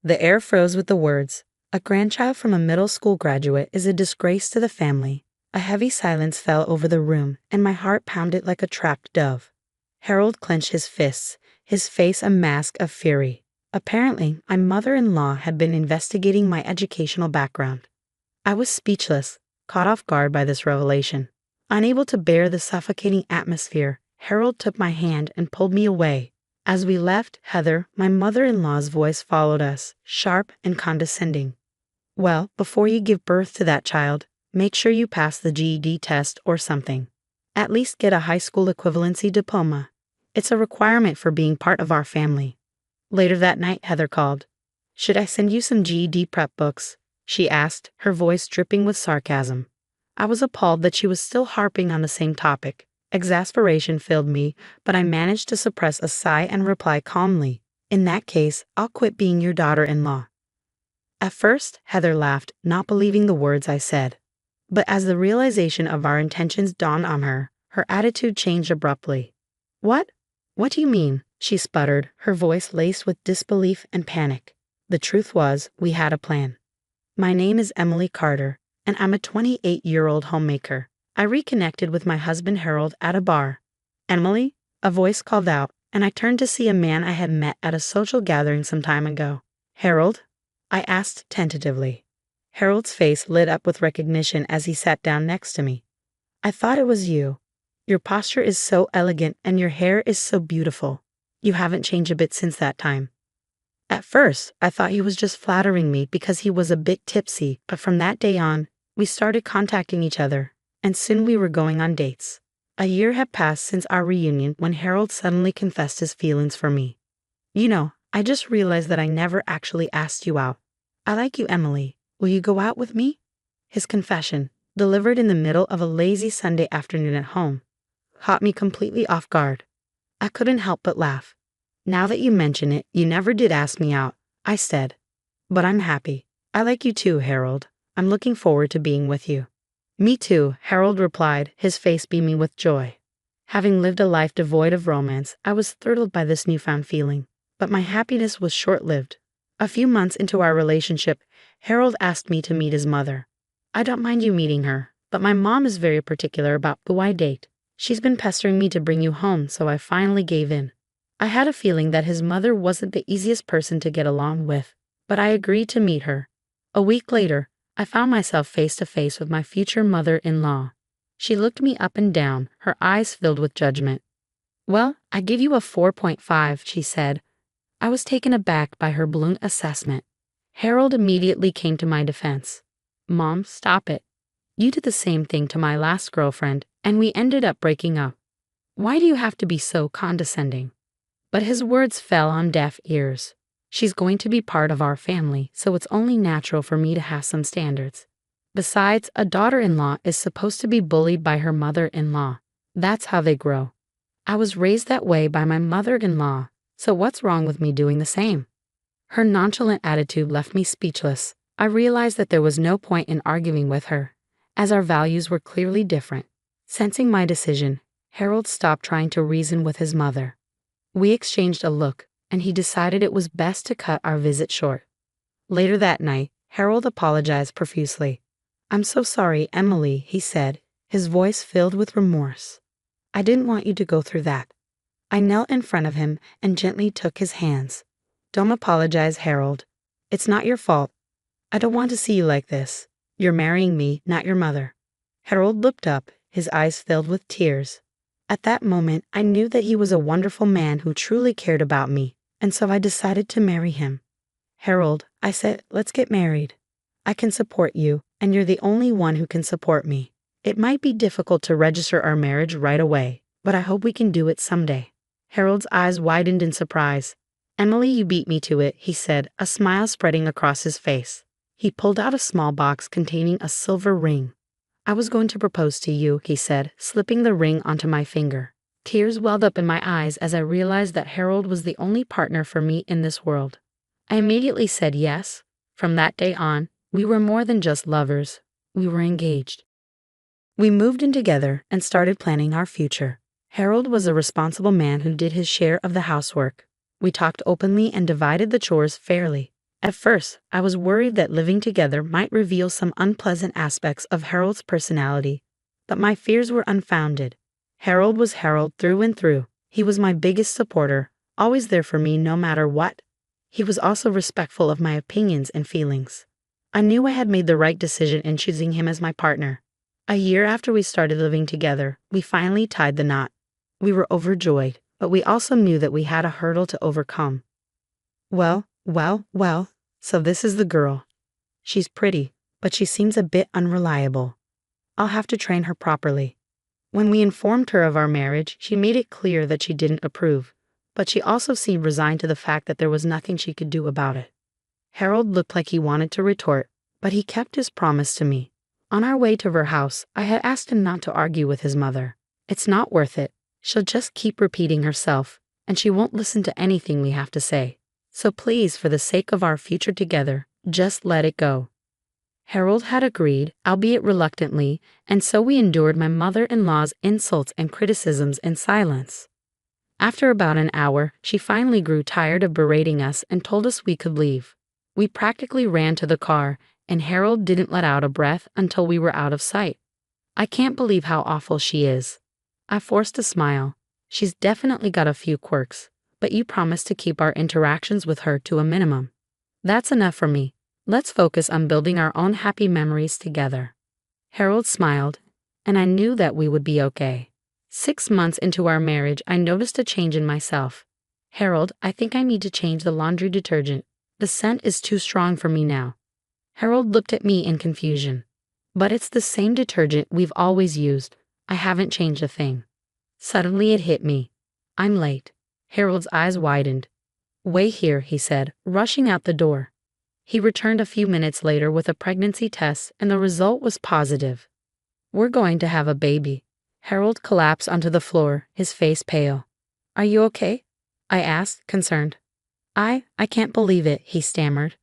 The air froze with the words, "A grandchild from a middle school graduate is a disgrace to the family." A heavy silence fell over the room, and my heart pounded like a trapped dove. Harold clenched his fists, his face a mask of fury. Apparently, my mother-in-law had been investigating my educational background. I was speechless, caught off guard by this revelation. Unable to bear the suffocating atmosphere, Harold took my hand and pulled me away. As we left, Heather, my mother-in-law's voice followed us, sharp and condescending. "Well, before you give birth to that child, make sure you pass the GED test or something. At least get a high school equivalency diploma. It's a requirement for being part of our family." Later that night, Heather called. "Should I send you some GED prep books?" she asked, her voice dripping with sarcasm. I was appalled that she was still harping on the same topic. Exasperation filled me, but I managed to suppress a sigh and reply calmly, "In that case, I'll quit being your daughter-in-law." At first, Heather laughed, not believing the words I said. But as the realization of our intentions dawned on her, her attitude changed abruptly. "What? What do you mean?" she sputtered, her voice laced with disbelief and panic. The truth was, we had a plan. "My name is Emily Carter, and I'm a 28-year-old homemaker. I reconnected with my husband Harold at a bar." "Emily?" a voice called out, and I turned to see a man I had met at a social gathering some time ago. "Harold?" I asked tentatively. Harold's face lit up with recognition as he sat down next to me. "I thought it was you. Your posture is so elegant and your hair is so beautiful. You haven't changed a bit since that time." At first, I thought he was just flattering me because he was a bit tipsy, but from that day on, we started contacting each other, and soon we were going on dates. A year had passed since our reunion when Harold suddenly confessed his feelings for me. "You know, I just realized that I never actually asked you out. I like you, Emily. Will you go out with me?" His confession, delivered in the middle of a lazy Sunday afternoon at home, caught me completely off guard. I couldn't help but laugh. "Now that you mention it, you never did ask me out," I said. "But I'm happy. I like you too, Harold. I'm looking forward to being with you." "Me too," Harold replied, his face beaming with joy. Having lived a life devoid of romance, I was thrilled by this newfound feeling. But my happiness was short-lived. A few months into our relationship, Harold asked me to meet his mother. "I don't mind you meeting her, but my mom is very particular about who I date. She's been pestering me to bring you home, so I finally gave in." I had a feeling that his mother wasn't the easiest person to get along with, but I agreed to meet her. A week later, I found myself face to face with my future mother-in-law. She looked me up and down, her eyes filled with judgment. "Well, I give you a 4.5, she said. I was taken aback by her blunt assessment. Harold immediately came to my defense. "Mom, stop it. You did the same thing to my last girlfriend, and we ended up breaking up. Why do you have to be so condescending?" But his words fell on deaf ears. "She's going to be part of our family, so it's only natural for me to have some standards. Besides, a daughter-in-law is supposed to be bullied by her mother-in-law. That's how they grow. I was raised that way by my mother-in-law, so what's wrong with me doing the same?" Her nonchalant attitude left me speechless. I realized that there was no point in arguing with her, as our values were clearly different. Sensing my decision, Harold stopped trying to reason with his mother. We exchanged a look, and he decided it was best to cut our visit short. Later that night, Harold apologized profusely. "I'm so sorry, Emily," he said, his voice filled with remorse. "I didn't want you to go through that." I knelt in front of him and gently took his hands. "Don't apologize, Harold. It's not your fault. I don't want to see you like this. You're marrying me, not your mother." Harold looked up, his eyes filled with tears. At that moment, I knew that he was a wonderful man who truly cared about me, and so I decided to marry him. "Harold," I said, "let's get married. I can support you, and you're the only one who can support me. It might be difficult to register our marriage right away, but I hope we can do it someday." Harold's eyes widened in surprise. "Emily, you beat me to it," he said, a smile spreading across his face. He pulled out a small box containing a silver ring. "I was going to propose to you," he said, slipping the ring onto my finger. Tears welled up in my eyes as I realized that Harold was the only partner for me in this world. I immediately said yes. From that day on, we were more than just lovers. We were engaged. We moved in together and started planning our future. Harold was a responsible man who did his share of the housework. We talked openly and divided the chores fairly. At first, I was worried that living together might reveal some unpleasant aspects of Harold's personality, but my fears were unfounded. Harold was Harold through and through. He was my biggest supporter, always there for me no matter what. He was also respectful of my opinions and feelings. I knew I had made the right decision in choosing him as my partner. A year after we started living together, we finally tied the knot. We were overjoyed, but we also knew that we had a hurdle to overcome. Well, so this is the girl. She's pretty, but she seems a bit unreliable. I'll have to train her properly. When we informed her of our marriage, she made it clear that she didn't approve, but she also seemed resigned to the fact that there was nothing she could do about it. Harold looked like he wanted to retort, but he kept his promise to me. On our way to her house, I had asked him not to argue with his mother. It's not worth it. She'll just keep repeating herself, and she won't listen to anything we have to say. So please, for the sake of our future together, just let it go. Harold had agreed, albeit reluctantly, and so we endured my mother-in-law's insults and criticisms in silence. After about an hour, she finally grew tired of berating us and told us we could leave. We practically ran to the car, and Harold didn't let out a breath until we were out of sight. I can't believe how awful she is. I forced a smile. She's definitely got a few quirks, but you promised to keep our interactions with her to a minimum. That's enough for me. Let's focus on building our own happy memories together. Harold smiled, and I knew that we would be okay. 6 months into our marriage, I noticed a change in myself. Harold, I think I need to change the laundry detergent. The scent is too strong for me now. Harold looked at me in confusion. But it's the same detergent we've always used. I haven't changed a thing. Suddenly it hit me. I'm late. Harold's eyes widened. Wait here, he said, rushing out the door. He returned a few minutes later with a pregnancy test, and the result was positive. We're going to have a baby. Harold collapsed onto the floor, his face pale. Are you okay? I asked, concerned. I can't believe it, he stammered.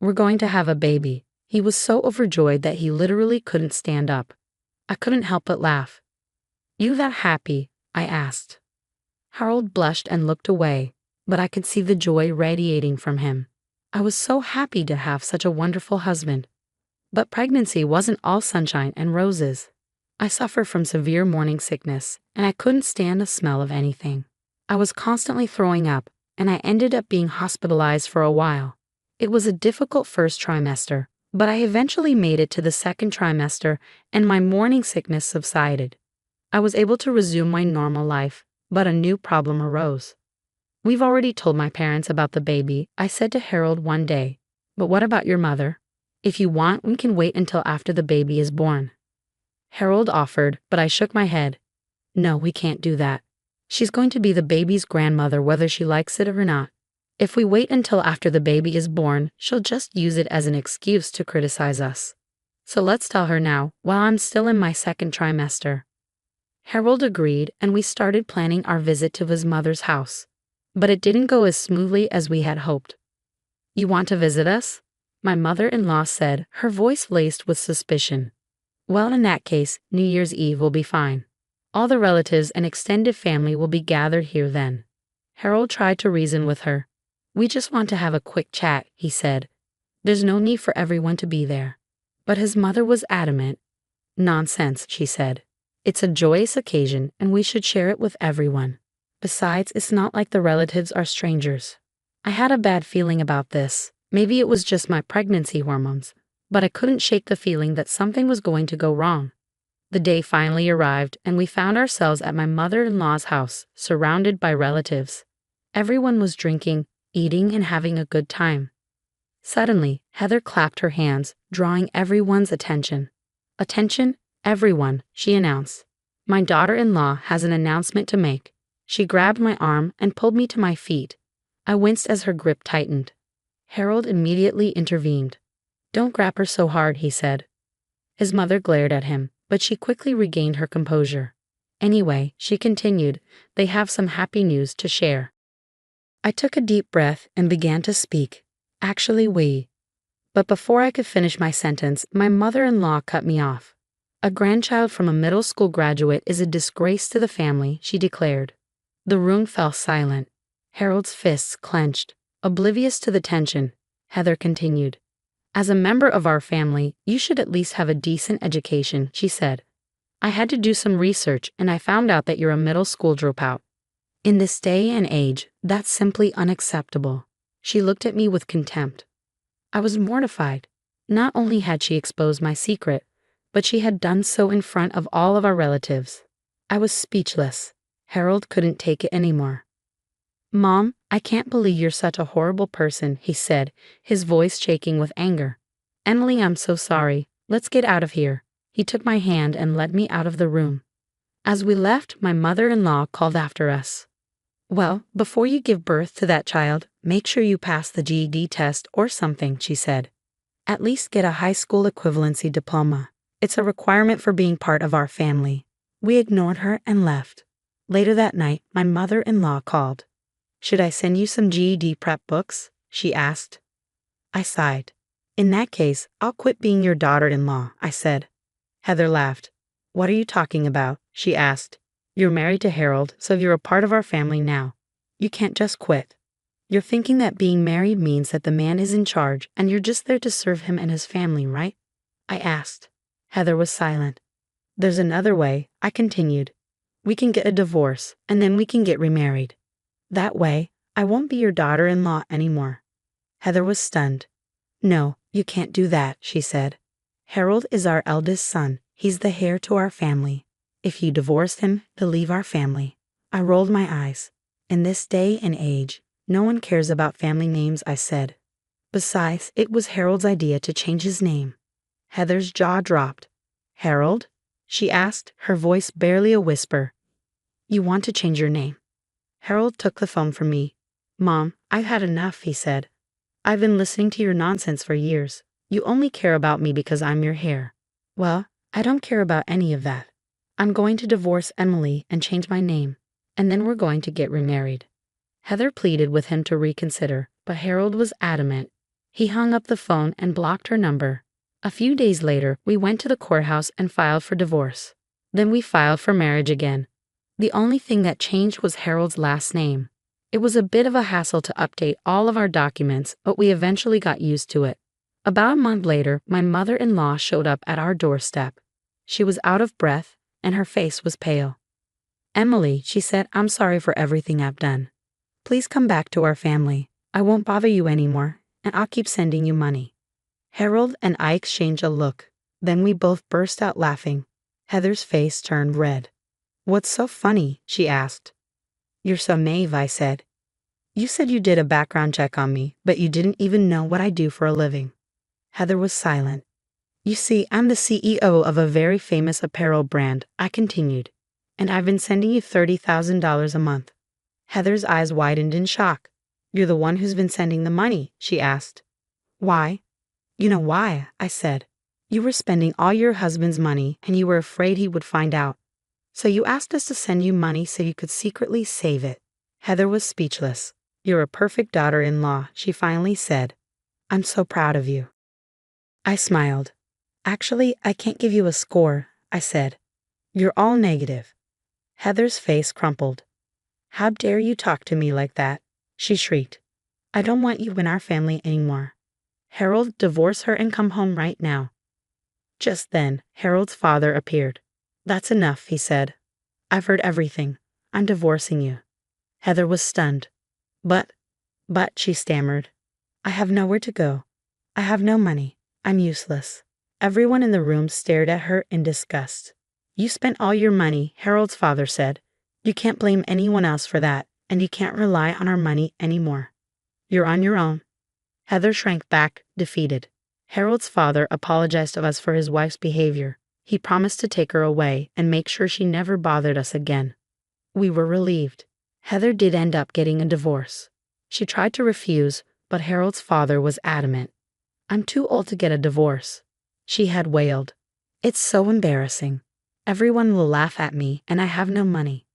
We're going to have a baby. He was so overjoyed that he literally couldn't stand up. I couldn't help but laugh. You that happy? I asked. Harold blushed and looked away, but I could see the joy radiating from him. I was so happy to have such a wonderful husband. But pregnancy wasn't all sunshine and roses. I suffered from severe morning sickness, and I couldn't stand the smell of anything. I was constantly throwing up, and I ended up being hospitalized for a while. It was a difficult first trimester, but I eventually made it to the second trimester, and my morning sickness subsided. I was able to resume my normal life, but a new problem arose. We've already told my parents about the baby, I said to Harold one day. But what about your mother? If you want, we can wait until after the baby is born. Harold offered, but I shook my head. No, we can't do that. She's going to be the baby's grandmother whether she likes it or not. If we wait until after the baby is born, she'll just use it as an excuse to criticize us. So let's tell her now, while I'm still in my second trimester. Harold agreed, and we started planning our visit to his mother's house. But it didn't go as smoothly as we had hoped. You want to visit us? My mother-in-law said, her voice laced with suspicion. Well, in that case, New Year's Eve will be fine. All the relatives and extended family will be gathered here then. Harold tried to reason with her. We just want to have a quick chat, he said. There's no need for everyone to be there. But his mother was adamant. Nonsense, she said. It's a joyous occasion, and we should share it with everyone. Besides, it's not like the relatives are strangers. I had a bad feeling about this. Maybe it was just my pregnancy hormones, but I couldn't shake the feeling that something was going to go wrong. The day finally arrived, and we found ourselves at my mother-in-law's house, surrounded by relatives. Everyone was drinking, eating, and having a good time. Suddenly, Heather clapped her hands, drawing everyone's attention. Attention, everyone, she announced. My daughter-in-law has an announcement to make. She grabbed my arm and pulled me to my feet. I winced as her grip tightened. Harold immediately intervened. Don't grab her so hard, he said. His mother glared at him, but she quickly regained her composure. Anyway, she continued, they have some happy news to share. I took a deep breath and began to speak. Actually, we. But before I could finish my sentence, my mother-in-law cut me off. A grandchild from a middle school graduate is a disgrace to the family, she declared. The room fell silent. Harold's fists clenched. Oblivious to the tension, Heather continued. As a member of our family, you should at least have a decent education, she said. I had to do some research and I found out that you're a middle school dropout. In this day and age, that's simply unacceptable. She looked at me with contempt. I was mortified. Not only had she exposed my secret, but she had done so in front of all of our relatives. I was speechless. Harold couldn't take it anymore. Mom, I can't believe you're such a horrible person, he said, his voice shaking with anger. Emily, I'm so sorry. Let's get out of here. He took my hand and led me out of the room. As we left, my mother-in-law called after us. Well, before you give birth to that child, make sure you pass the GED test or something, she said. At least get a high school equivalency diploma. It's a requirement for being part of our family. We ignored her and left. Later that night, my mother-in-law called. Should I send you some GED prep books? She asked. I sighed. In that case, I'll quit being your daughter-in-law, I said. Heather laughed. What are you talking about? She asked. You're married to Harold, so you're a part of our family now. You can't just quit. You're thinking that being married means that the man is in charge and you're just there to serve him and his family, right? I asked. Heather was silent. There's another way, I continued. We can get a divorce, and then we can get remarried. That way, I won't be your daughter-in-law anymore. Heather was stunned. No, you can't do that, she said. Harold is our eldest son. He's the heir to our family. If you divorce him, he'll leave our family. I rolled my eyes. In this day and age, no one cares about family names, I said. Besides, it was Harold's idea to change his name. Heather's jaw dropped. Harold? She asked, her voice barely a whisper. You want to change your name? Harold took the phone from me. Mom, I've had enough, he said. I've been listening to your nonsense for years. You only care about me because I'm your heir. Well, I don't care about any of that. I'm going to divorce Emily and change my name, and then we're going to get remarried. Heather pleaded with him to reconsider, but Harold was adamant. He hung up the phone and blocked her number. A few days later, we went to the courthouse and filed for divorce. Then we filed for marriage again. The only thing that changed was Harold's last name. It was a bit of a hassle to update all of our documents, but we eventually got used to it. About a month later, my mother-in-law showed up at our doorstep. She was out of breath, and her face was pale. Emily, she said, I'm sorry for everything I've done. Please come back to our family. I won't bother you anymore, and I'll keep sending you money. Harold and I exchanged a look. Then we both burst out laughing. Heather's face turned red. What's so funny? She asked. You're so naive, I said. You said you did a background check on me, but you didn't even know what I do for a living. Heather was silent. You see, I'm the CEO of a very famous apparel brand, I continued, and I've been sending you $30,000 a month. Heather's eyes widened in shock. You're the one who's been sending the money, she asked. Why? You know why, I said. You were spending all your husband's money and you were afraid he would find out. So you asked us to send you money so you could secretly save it. Heather was speechless. You're a perfect daughter-in-law, she finally said. I'm so proud of you. I smiled. Actually, I can't give you a score, I said. You're all negative. Heather's face crumpled. How dare you talk to me like that? She shrieked. I don't want you in our family anymore. Harold, divorce her and come home right now. Just then, Harold's father appeared. That's enough, he said. I've heard everything. I'm divorcing you. Heather was stunned. But, she stammered. I have nowhere to go. I have no money. I'm useless. Everyone in the room stared at her in disgust. You spent all your money, Harold's father said. You can't blame anyone else for that, and you can't rely on our money anymore. You're on your own. Heather shrank back, defeated. Harold's father apologized to us for his wife's behavior. He promised to take her away and make sure she never bothered us again. We were relieved. Heather did end up getting a divorce. She tried to refuse, but Harold's father was adamant. I'm too old to get a divorce, she had wailed. It's so embarrassing. Everyone will laugh at me, and I have no money.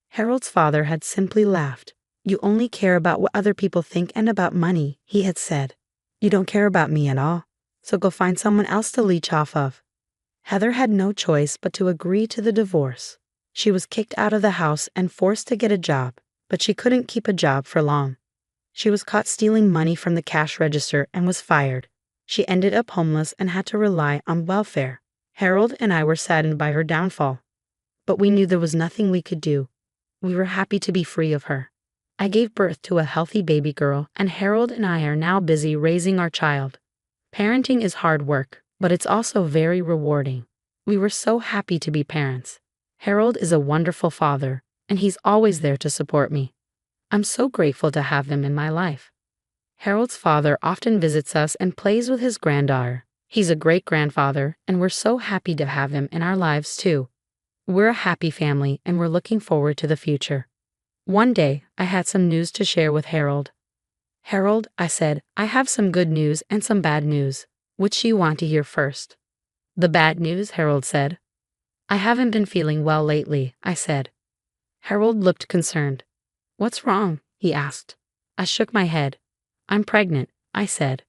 Harold's father had simply laughed. You only care about what other people think and about money, he had said. You don't care about me at all, so go find someone else to leech off of. Heather had no choice but to agree to the divorce. She was kicked out of the house and forced to get a job, but she couldn't keep a job for long. She was caught stealing money from the cash register and was fired. She ended up homeless and had to rely on welfare. Harold and I were saddened by her downfall, but we knew there was nothing we could do. We were happy to be free of her. I gave birth to a healthy baby girl, and Harold and I are now busy raising our child. Parenting is hard work, but it's also very rewarding. We were so happy to be parents. Harold is a wonderful father, and he's always there to support me. I'm so grateful to have him in my life. Harold's father often visits us and plays with his granddaughter. He's a great-grandfather, and we're so happy to have him in our lives too. We're a happy family, and we're looking forward to the future. One day, I had some news to share with Harold. Harold, I said, I have some good news and some bad news. Which do you want to hear first? The bad news, Harold said. I haven't been feeling well lately, I said. Harold looked concerned. What's wrong? He asked. I shook my head. I'm pregnant, I said.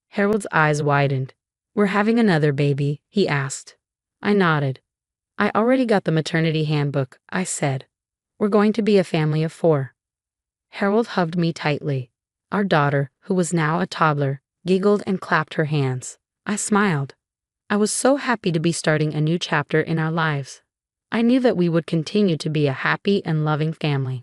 Harold's eyes widened. We're having another baby, he asked. I nodded. I already got the maternity handbook, I said. We're going to be a family of 4. Harold hugged me tightly. Our daughter, who was now a toddler, giggled and clapped her hands. I smiled. I was so happy to be starting a new chapter in our lives. I knew that we would continue to be a happy and loving family.